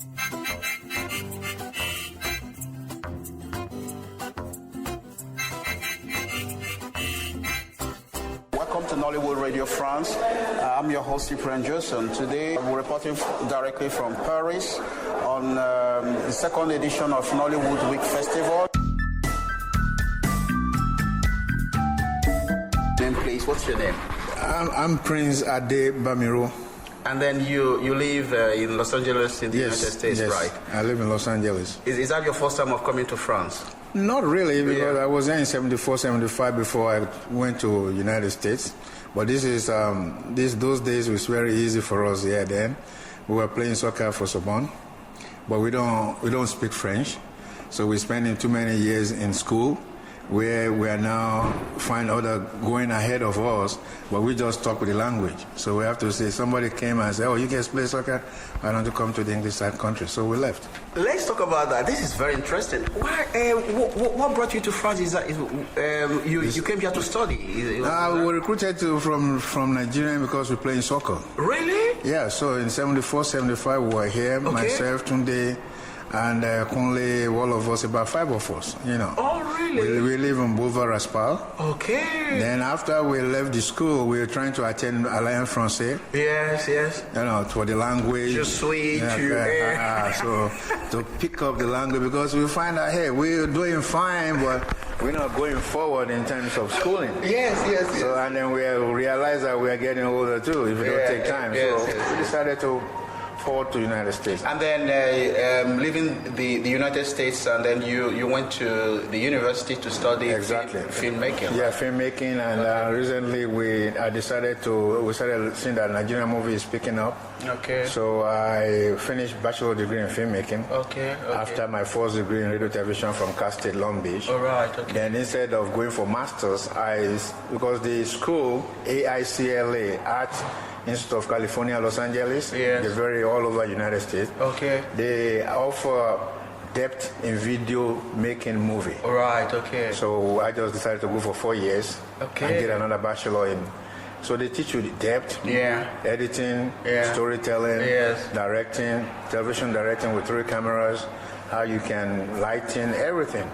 Welcome to Nollywood Radio France. I'm your host, Spreaker, and today we're reporting directly from Paris on the second edition of Nollywood Week Festival. Name, please. What's your name? I'm Prince Adeniyi Bamiro. And then you live in Los Angeles in the United States, yes, right? I live in Los Angeles. Is that your first time of coming to France? Not really, because I was there in 74, 75 before I went to United States. But this is those days was very easy for us here then. We were playing soccer for Sorbonne, but we don't speak French. So we're spending too many years in school where we are now find other going ahead of us, but we just talk with the language. So we have to say, somebody came and said, oh, you guys play soccer? Why don't you come to the English side country? So we left. Let's talk about that. This is very interesting. Why? What brought you to France? Is that you came here to study? We were recruited from Nigeria because we play in soccer. Really? Yeah, so in 74, 75 we were here, myself, Tunde, and Kunle, all of us, about 5 of us, you know. Oh, really? We live in Boulevard Raspal. Okay. Then after we left the school, we were trying to attend Alliance Française. Yes. You know, for the language. Je suis, so to pick up the language, because we find out, hey, we're doing fine, but we're not going forward in terms of schooling. Yes. So, and then we realized that we are getting older too, if we don't take time. So we decided to forward to the United States. And then leaving the United States, and then you went to the university to study filmmaking. Yeah, filmmaking, and recently we started seeing that Nigerian movie is picking up. Okay. So I finished bachelor degree in filmmaking. Okay. After my first degree in radio television from Cal State, Long Beach. All right. Okay. Then instead of going for masters, because the school AICLA Art Institute of California, Los Angeles, they're very all over the United States. Okay. They offer depth in video making movie. All right. Okay. So I just decided to go for 4 years. Okay. And get another bachelor in. So they teach you the depth, editing, storytelling, directing, television directing with 3 cameras, how you can lighten everything.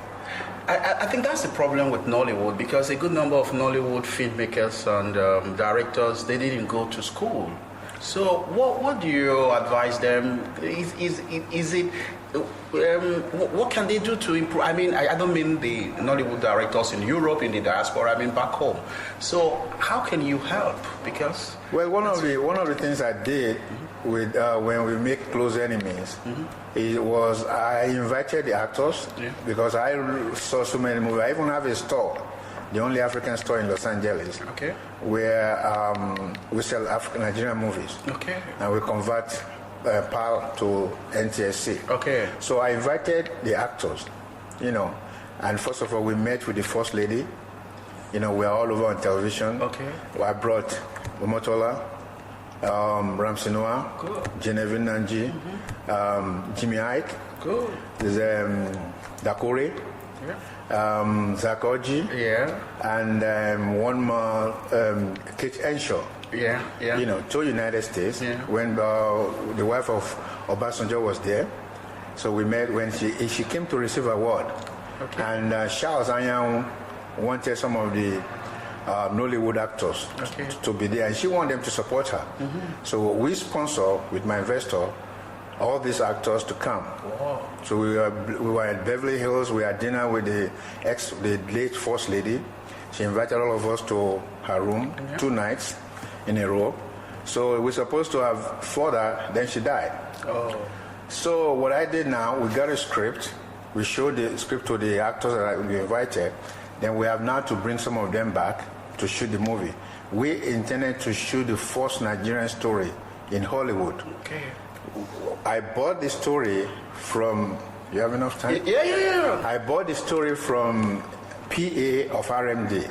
I think that's the problem with Nollywood, because a good number of Nollywood filmmakers and directors, they didn't go to school. So what do you advise them? What can they do to improve? I mean, I don't mean the Nollywood directors in Europe, in the diaspora, I mean back home. So how can you help? Because one of the things I did with when we make Close Enemies, it was I invited the actors because I saw so many movies. I even have a store, the only African store in Los Angeles, where we sell African Nigerian movies, and we convert PAL to NTSC. Okay. So I invited the actors, you know, and first of all we met with the First Lady. You know, we are all over on television. Okay. I brought Omotola, Ramsey Noah, Genevieve Nanji, Jimmy Ike, there's Dakore, Zakoji, and one more, Kate Henshaw. You know, to United States when the wife of Obasanjo was there. So we met when she came to receive an award. And Charles Anyang wanted some of the Nollywood actors to be there, and she wanted them to support her. So we sponsor with my investor all these actors to come. Wow. So we were at Beverly Hills. We had dinner with the late First Lady. She invited all of us to her room 2 nights in a row. So we're supposed to have further, then she died. Oh. So what I did now, we got a script. We showed the script to the actors that we invited. Then we have now to bring some of them back to shoot the movie. We intended to shoot the first Nigerian story in Hollywood. Okay. I bought the story from, you have enough time? Yeah. I bought the story from PA of RMD.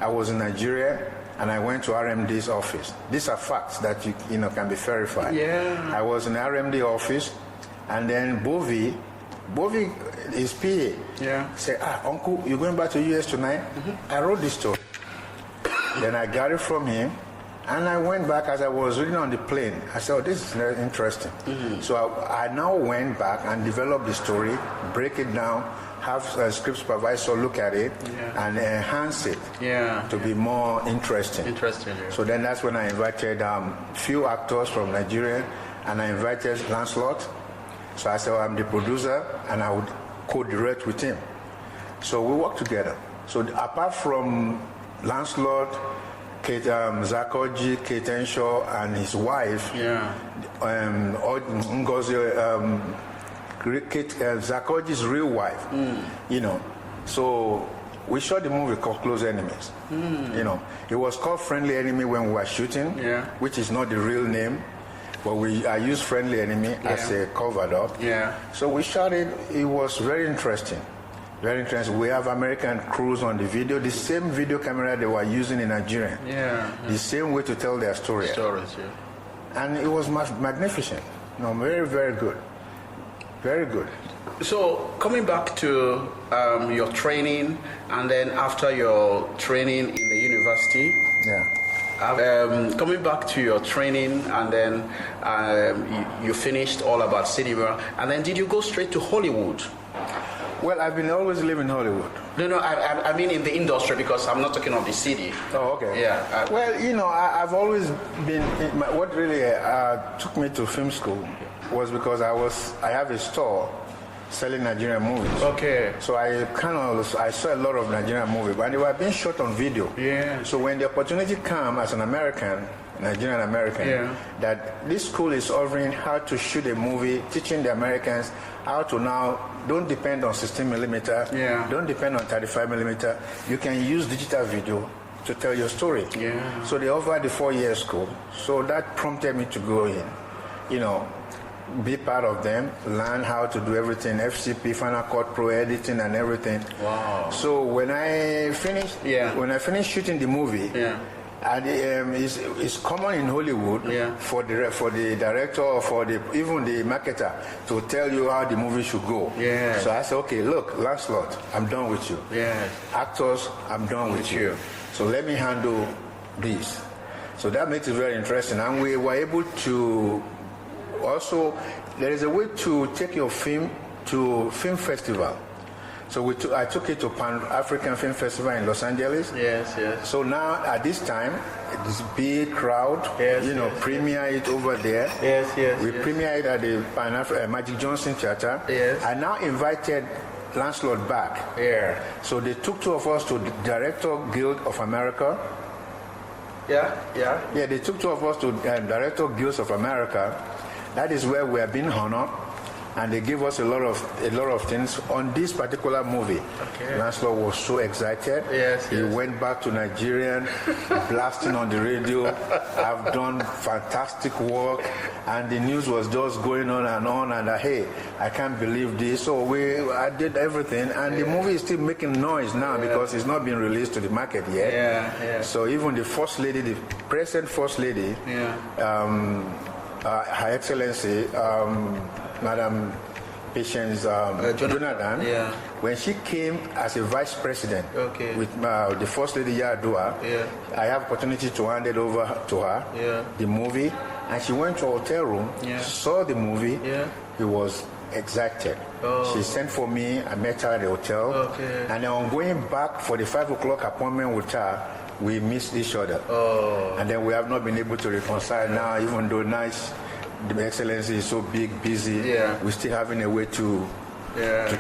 I was in Nigeria and I went to RMD's office. These are facts that you know can be verified. Yeah. I was in the RMD office, and then Bovi is PA. Yeah. Said, Uncle, you're going back to US tonight? I wrote this story. Then I got it from him, And I went back as I was reading on the plane. I said, oh, this is very interesting. So I now went back and developed the story, break it down, have a script supervisor look at it, and enhance it to be more interesting. So then that's when I invited few actors from Nigeria, and I invited Lancelot. So I said, well, I'm the producer, and I would co-direct with him. So we worked together. So apart from Lancelot, Zakoji, Kate Henshaw, and his wife, Ngozi, Zakoji's real wife, you know. So we shot the movie called Close Enemies. You know, it was called Friendly Enemy when we were shooting, which is not the real name, but I used Friendly Enemy as a covered up. So we shot it. It was very interesting. Very interesting. We have American crews on the video, the same video camera they were using in Nigeria. The same way to tell their stories. And it was magnificent. No, very, very good. Very good. So coming back to your training, and then after your training in the university, coming back to your training, and then you finished all about cinema, and then did you go straight to Hollywood? Well, I've been always living in Hollywood. No, I mean in the industry, because I'm not talking of the city. Oh, okay. Yeah. Well, you know, I've always been. What really took me to film school was because I have a store selling Nigerian movies. Okay. So I saw a lot of Nigerian movies, but they were being shot on video. So when the opportunity came as an American, Nigerian American, that this school is offering how to shoot a movie, teaching the Americans how to now don't depend on 16 millimeter, don't depend on 35 millimeter. You can use digital video to tell your story. So they offered the 4-year school. So that prompted me to go in, you know, be part of them, learn how to do everything, FCP, Final Cut Pro, editing and everything. Wow. So when I finished shooting the movie, and it's common in Hollywood for the director or even the marketer to tell you how the movie should go. So I said, okay, look, Lancelot, I'm done with you. Actors, I'm done with you. So let me handle this. So that makes it very interesting, and we were able to also. There is a way to take your film to film festival. So I took it to Pan-African Film Festival in Los Angeles. So now, at this time, this big crowd, premiere it over there. We premiere it at the Magic Johnson Theater. I now invited Lancelot back. So they took 2 of us to the Director Guild of America. They took 2 of us to Director Guilds of America. That is where we are being honored. And they gave us a lot of things on this particular movie. Lancelot was so excited. He went back to Nigeria, blasting on the radio. I've done fantastic work, and the news was just going on, and hey, I can't believe this. So I did everything, and the movie is still making noise now because it's not been released to the market yet. So even the First Lady, the present First Lady, Her Excellency, Madam Patience Jonathan, when she came as a vice president with the First Lady Yadua, I have opportunity to hand it over to her, the movie, and she went to a hotel room, saw the movie, it was excited. She sent for me, I met her at the hotel, and then on going back for the 5 o'clock appointment with her, we missed each other. And then we have not been able to reconcile now, even though the Excellency is so big, busy. We're still having a way to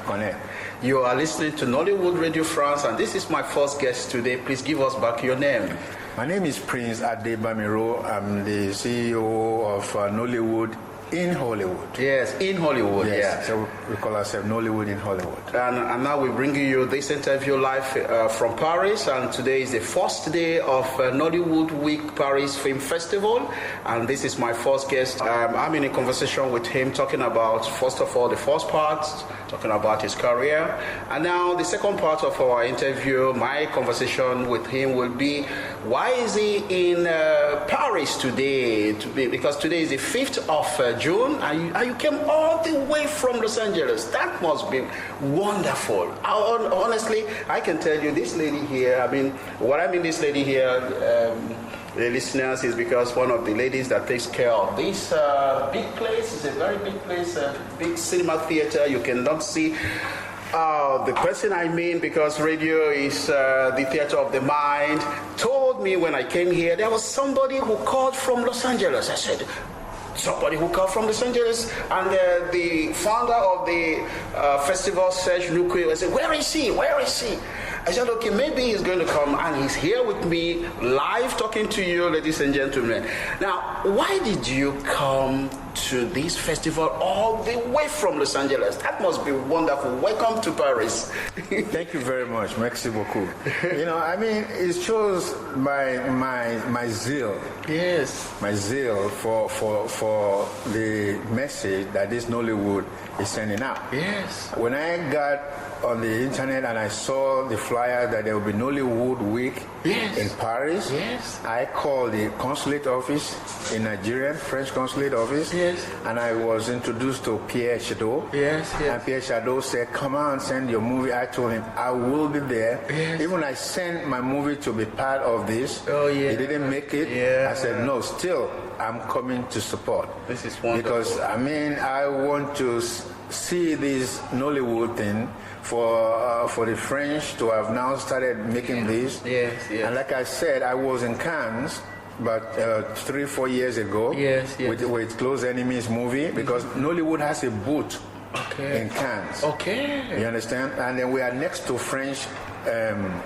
connect. You are listening to Nollywood Radio France, and this is my first guest today. Please give us back your name. My name is Prince Adeniyi Bamiro. I'm the CEO of Nollywood in Hollywood. Yes, in Hollywood. Yes. So we call ourselves Nollywood in Hollywood. And now we're bringing you this interview live from Paris, and today is the first day of Nollywood Week Paris Film Festival, and this is my first guest. I'm in a conversation with him talking about, first of all, the first part, talking about his career, and now the second part of our interview, my conversation with him will be, why is he in Paris today? Because today is the 5th of June, and you came all the way from Los Angeles. That must be wonderful. Honestly, I can tell you, this lady here, this lady here, the listeners is because one of the ladies that takes care of this big place is a very big place, a big cinema theater. You cannot see the person I mean, because radio is the theater of the mind, told me when I came here there was somebody who called from Los Angeles. I said, somebody who called from Los Angeles, and the founder of the festival, Serge Nukwe, I said, where is he? Where is he? I said, okay, maybe he's going to come, and he's here with me, live talking to you, ladies and gentlemen. Now, why did you come to this festival all the way from Los Angeles? That must be wonderful. Welcome to Paris. Thank you very much. Merci beaucoup. You know, I mean, it shows my zeal. Yes. My zeal for the message that this Nollywood is sending out. Yes. When I got on the internet and I saw the flyer that there will be Nollywood Week in Paris, I called the consulate office in Nigeria, French consulate office, and I was introduced to Pierre Chateau. And Pierre Chateau said, come on, send your movie. I told him, I will be there. Even I sent my movie to be part of this. He didn't make it. I said, no, still, I'm coming to support. This is wonderful. Because, I mean, I want to see this Nollywood thing for the French to have now started making this. And like I said, I was in Cannes about 3-4 years ago with Close Enemies movie, because Nollywood has a booth in Cannes. You understand? And then we are next to French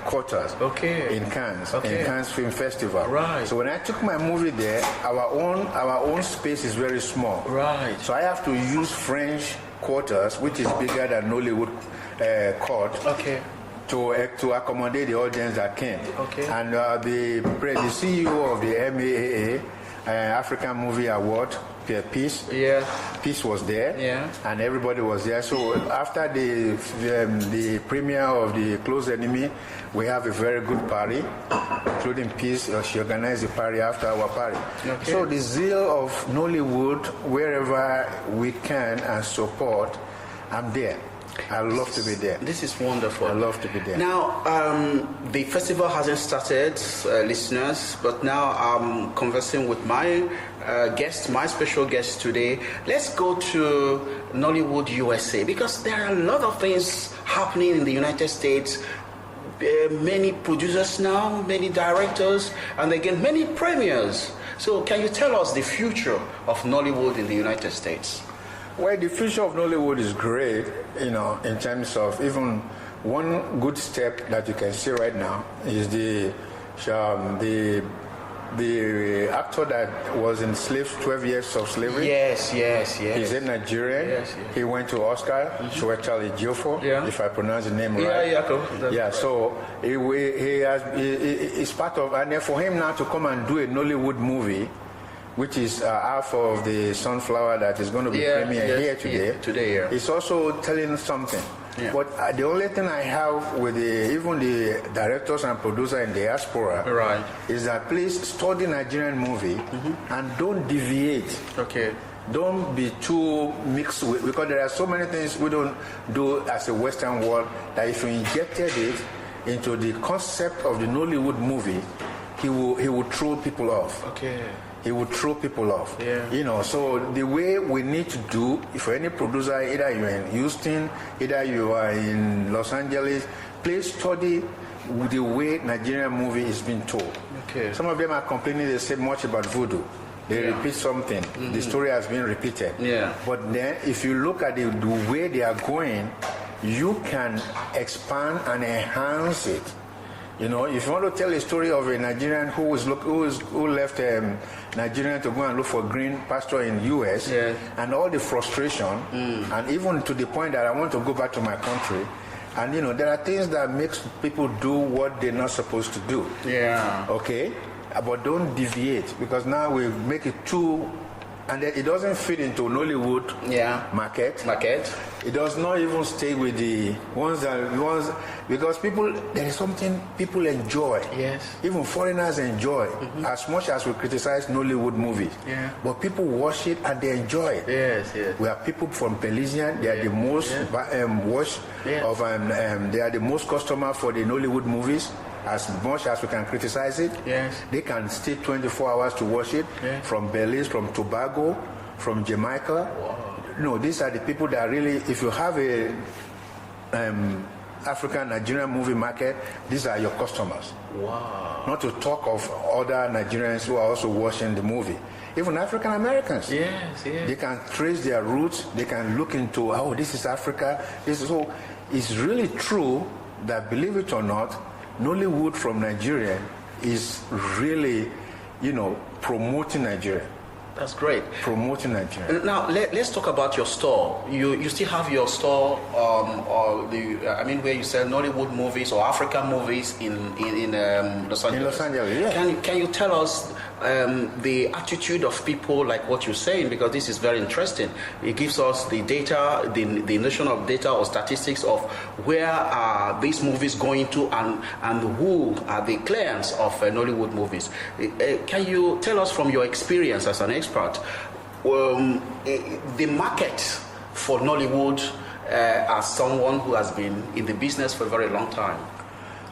quarters in Cannes, in Cannes Film Festival. So when I took my movie there, our own space is very small. So I have to use French quarters, which is bigger than Nollywood court, to accommodate the audience that came. And the CEO of the MAAA, African Movie Award, Peace was there, and everybody was there. So after the premiere of the Close Enemy, we have a very good party, including Peace. She organized the party after our party. So the zeal of Nollywood, wherever we can and support, I'm there. I love to be there. This is wonderful. I love to be there. Now, the festival hasn't started, listeners, but now I'm conversing with my guest, my special guest today. Let's go to Nollywood USA, because there are a lot of things happening in the United States. Many producers now, many directors, and again, many premieres. So can you tell us the future of Nollywood in the United States? Well, the future of Nollywood is great, you know, in terms of even one good step that you can see right now is the actor that was in 12 years of slavery. He's in Nigeria. He went to Oscar, Charlie Giofo, if I pronounce the name right. So he's part of, and then for him now to come and do a Nollywood movie, which is half of the Sunflower that is going to be premiered here today. It's also telling something. But the only thing I have with even the directors and producers in diaspora is that please study Nigerian movie and don't deviate. Don't be too mixed with, because there are so many things we don't do as a Western world that if you injected it into the concept of the Nollywood movie, he will throw people off. He would throw people off. You know, so the way we need to do, for any producer, either you're in Houston, either you are in Los Angeles, please study the way Nigerian movie is being told. Some of them are complaining they say much about voodoo. They repeat something. The story has been repeated. But then if you look at the way they are going, you can expand and enhance it. You know, if you want to tell a story of a Nigerian who left Nigeria to go and look for green pasture in U.S. and all the frustration, and even to the point that I want to go back to my country, and you know, there are things that makes people do what they're not supposed to do. Okay, but don't deviate, because now we make it too. And then it doesn't fit into Nollywood market. It does not even stay with the ones because there is something people enjoy. Even foreigners enjoy as much as we criticize Nollywood movies. But people watch it and they enjoy it. We have people from Pelisian. They are the most watched of. They are the most customer for the Nollywood movies. as much as we can criticize it, they can stay 24 hours to watch it, from Belize, from Tobago, from Jamaica. Wow. No, these are the people that really, if you have a African Nigerian movie market, these are your customers. Wow. Not to talk of other Nigerians who are also watching the movie. Even African Americans. Yes. They can trace their roots. They can look into, oh, this is Africa. So it's really true that, believe it or not, Nollywood from Nigeria is really, promoting Nigeria. That's great. Promoting Nigeria. Now let's talk about your store. You still have your store, where you sell Nollywood movies or African movies in Los Angeles. In Los Angeles, yeah. Can you tell us the attitude of people, like what you're saying, because this is very interesting. It gives us the data, the notion of data or statistics of where are these movies going to and who are the clients of Nollywood movies. Can you tell us from your experience as an expert, the market for Nollywood as someone who has been in the business for a very long time?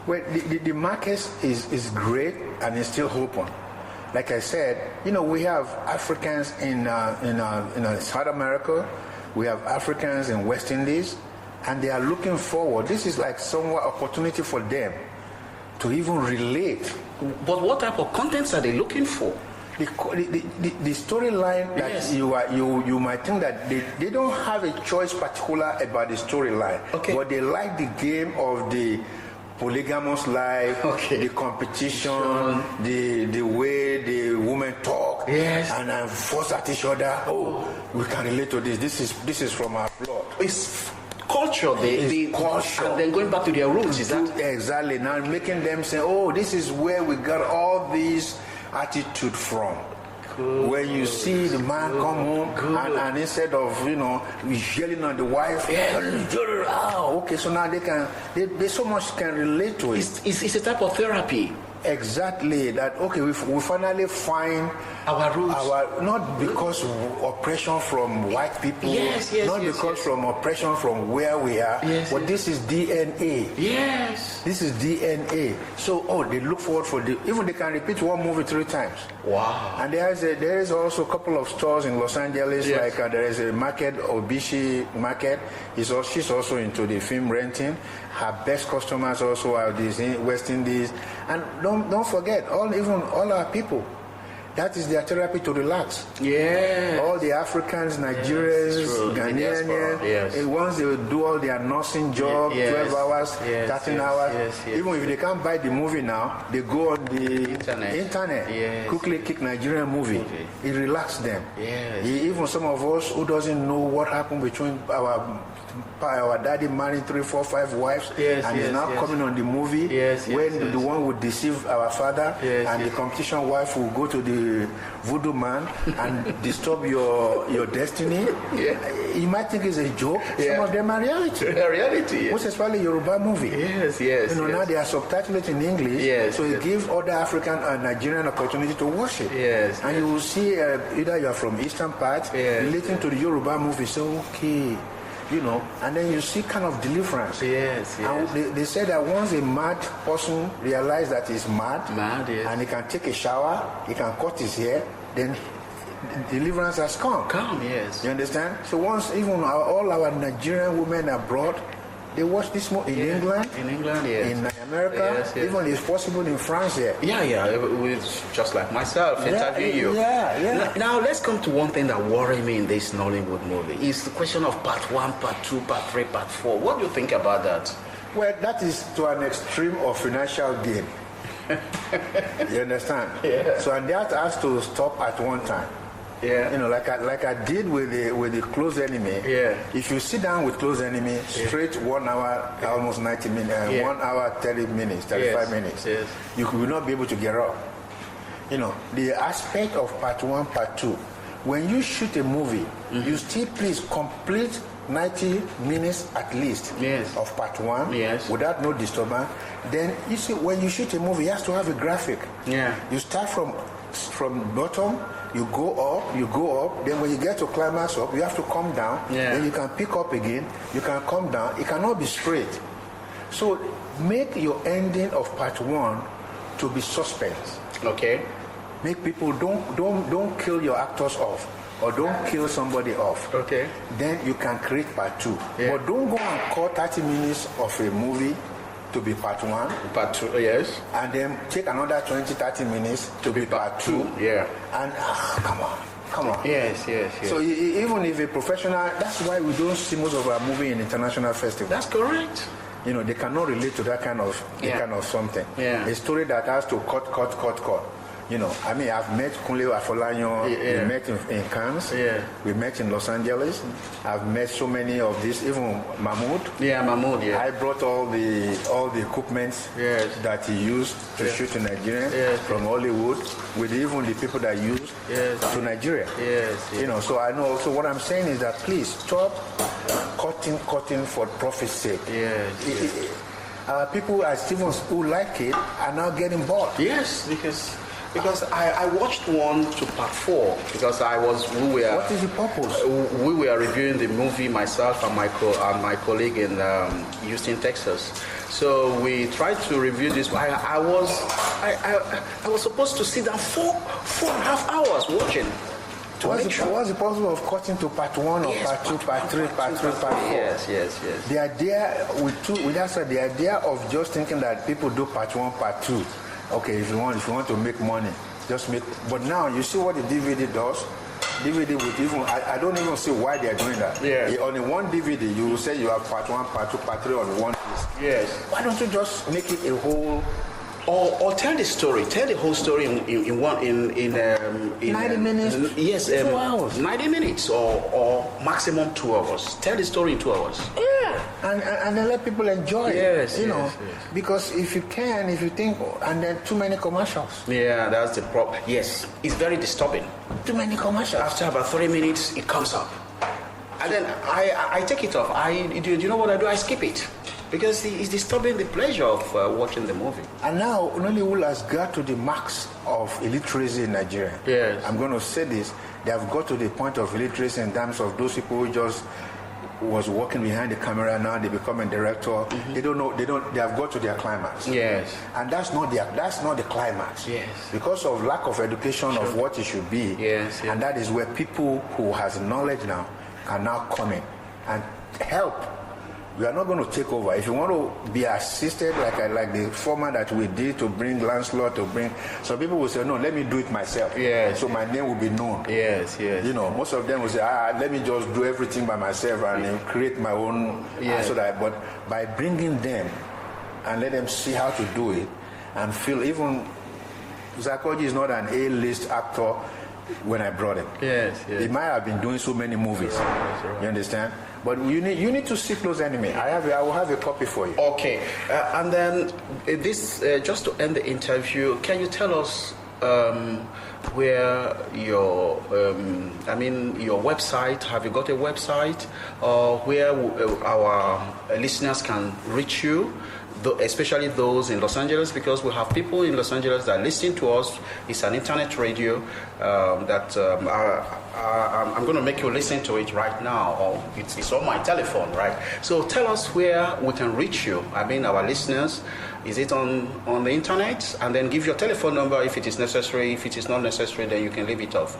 Well, the market is great and it's still open. Like I said, we have Africans in South America, we have Africans in West Indies, and they are looking forward. This is like somewhat opportunity for them to even relate. But what type of contents are they looking for? The storyline that you might think that they don't have a choice particular about the storyline, but they like the game of the polygamous life, the competition, the way the women talk, and force at each other. Oh, we can relate to this. This is from our blood. It's culture. Culture. And then going back to their roots. Is that exactly? Now making them say, oh, this is where we got all these attitude from. When you see the man come home and instead of yelling at the wife, so now they so much can relate to it. It's a type of therapy. Exactly, that we finally find our roots. Not because of oppression from white people, because from oppression from where we are, but this is DNA. Yes. This is DNA. So they look forward for even they can repeat one movie 3 times. Wow. And there is also a couple of stores in Los Angeles, like there is a market, Obishi Market. She's also into the film renting. Her best customers also are these West Indies. And don't forget, all our people, that is their therapy to relax. Yeah. All the Africans, Nigerians, Ghanaians, once they do all their nursing job, 12 hours, 13 hours, even if they can't buy the movie now, they go on the internet, quickly kick Nigerian movie. It relaxes them. Yes. Even some of us who doesn't know what happened between our daddy married 3, 4, 5 wives, and is now coming on the movie when the one would deceive our father, and the competition wife will go to the voodoo man and disturb your destiny. You might think it's a joke. Some of them are reality. Reality. Most especially Yoruba movie. Now they are subtitled in English, so it gives other African and Nigerian opportunity to watch it. And you will see either you are from Eastern part, relating to the Yoruba movie. So and then you see kind of deliverance. And they say that once a mad person realizes that he's mad, and he can take a shower, he can cut his hair, then deliverance has come. You understand? So once even all our Nigerian women abroad, they watch this movie in England, in America, even it's possible in France here. With just like myself, interview you. Now let's come to one thing that worries me in this Nollywood movie. It's the question of part 1, part 2, part 3, part 4. What do you think about that? Well, that is to an extreme of financial gain. You understand? So and that has to stop at one time. Like I did with the Close Enemy. If you sit down with Close Enemy, straight 1 hour, almost 90 minutes, 1 hour, 30 minutes, 35 minutes, you will not be able to get up. The aspect of part 1, part 2, when you shoot a movie, you still please complete 90 minutes at least of part 1 without no disturbance. Then you see, when you shoot a movie, you have to have a graphic. You start from bottom, you go up, then when you get to climax up, you have to come down, then you can pick up again, you can come down, it cannot be straight. So make your ending of part 1 to be suspense. Okay. Make people don't kill your actors off, or don't kill somebody off. Okay. Then you can create part 2. Yeah. But don't go and cut 30 minutes of a movie to be part 1. Part 2, yes. And then take another 20-30 minutes to be part 2. Yeah. And come on. Yes. So even if a professional, that's why we don't see most of our movie in international festivals. That's correct. They cannot relate to that kind of something. Yeah. A story that has to cut. I've met Kunle Afolayan. We met in Cannes. Yeah. We met in Los Angeles. I've met so many of these, even Mahmoud. Yeah, Mahmoud, yeah. I brought all the equipment that he used to shoot in Nigeria from Hollywood, with even the people that used to Nigeria. Yes. So I know. So what I'm saying is that please stop cutting for profit's sake. Yes. People as Stevens who like it are now getting bored. Yes, because I watched 1 to part 4 because What is the purpose? We were reviewing the movie, myself and my colleague in Houston, Texas. So we tried to review this. I was supposed to sit down 4.5 hours watching. What's the purpose of cutting to part 1 or part 2, part 3, part 4? Yes. The idea the idea of just thinking that people do part 1, part 2. Okay, if you want to make money, just make. But now you see what the DVD does. DVD with even I don't even see why they are doing that. Yeah. On one DVD, you will say you have part 1, part 2, part 3 on one piece. Yes. Why don't you just make it a whole? Or tell the story. Tell the whole story in 90 minutes. Yes, 2 hours. 90 minutes or maximum 2 hours. Tell the story in 2 hours. Yeah, and then let people enjoy it. Yes. Because if you think, and then too many commercials. Yeah, that's the problem. Yes, it's very disturbing. Too many commercials. After about 3 minutes, it comes up, and then I take it off. Do you know what I do? I skip it. Because it's disturbing the pleasure of watching the movie. And now, Nollywood has got to the max of illiteracy in Nigeria. Yes. I'm going to say this. They have got to the point of illiteracy in terms of those people who just was working behind the camera, now they become a director. Mm-hmm. They have got to their climax. Yes. And that's not the climax. Yes. Because of lack of education of what it should be. Yes. And that is where people who has knowledge now can now come in and help. We are not going to take over. If you want to be assisted like the format that we did to bring Lancelot, some people will say, no, let me do it myself. Yes. So my name will be known. Yes. Most of them will say, let me just do everything by myself and create my own. Yes. But by bringing them and let them see how to do it and feel, even Zakoji is not an A-list actor when I brought him. Yes. He might have been doing so many movies. Right. You understand? But you need to see Close Enemy. I will have a copy for you. Okay. And then this just to end the interview, can you tell us where your your website? Have you got a website, or where our listeners can reach you? Especially those in Los Angeles, because we have people in Los Angeles that listen to us. It's an internet radio that I'm going to make you listen to it right now, or it's on my telephone, right? So tell us where we can reach you. Our listeners, is it on the internet? And then give your telephone number if it is necessary. If it is not necessary, then you can leave it off.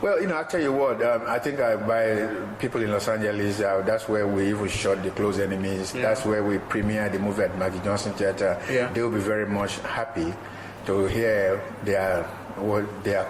Well, I'll tell you what, I think by people in Los Angeles, that's where we even shot The Close Enemies. Yeah. That's where we premiered the movie at Maggie Johnson Theatre. Yeah. They will be very much happy to hear their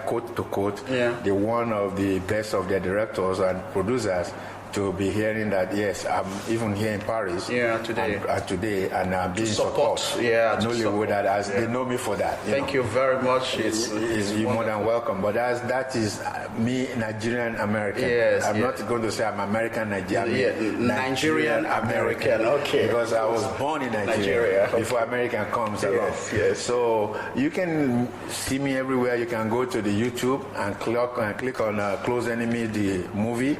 quote to quote, the one of the best of their directors and producers, to be hearing that, yes, I'm even here in Paris today, and I'm being support Nollywood, as they know me for that. Thank you very much. You're more than welcome. But that is me, Nigerian American. Yes, I'm not going to say I'm American Nigerian. Nigerian American. Okay. Because I was born in Nigeria before American comes along. Yes. So you can see me everywhere. You can go to the YouTube and click on Close Enemy, the movie,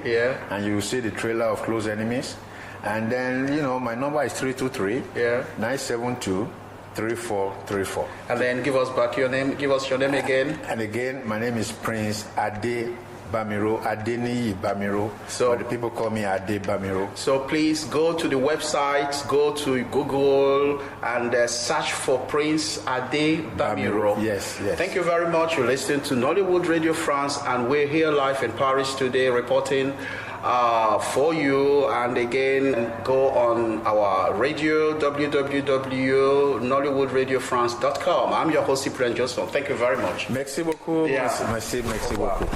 and you will see the trailer of Close Enemies. And then, my number is 323-972-3434. And then give us your name again. And again, my name is Prince Adeniyi Bamiro, Adeniyi Bamiro. So the people call me Ade Bamiro. So please go to the website, go to Google, and search for Prince Ade Bamiro. Yes. Thank you very much. You're listening to Nollywood Radio France, and we're here live in Paris today reporting for you. And again, go on our radio, www.nollywoodradiofrance.com. I'm your host, Cyprian Johnson. Thank you very much. Merci beaucoup. Merci beaucoup.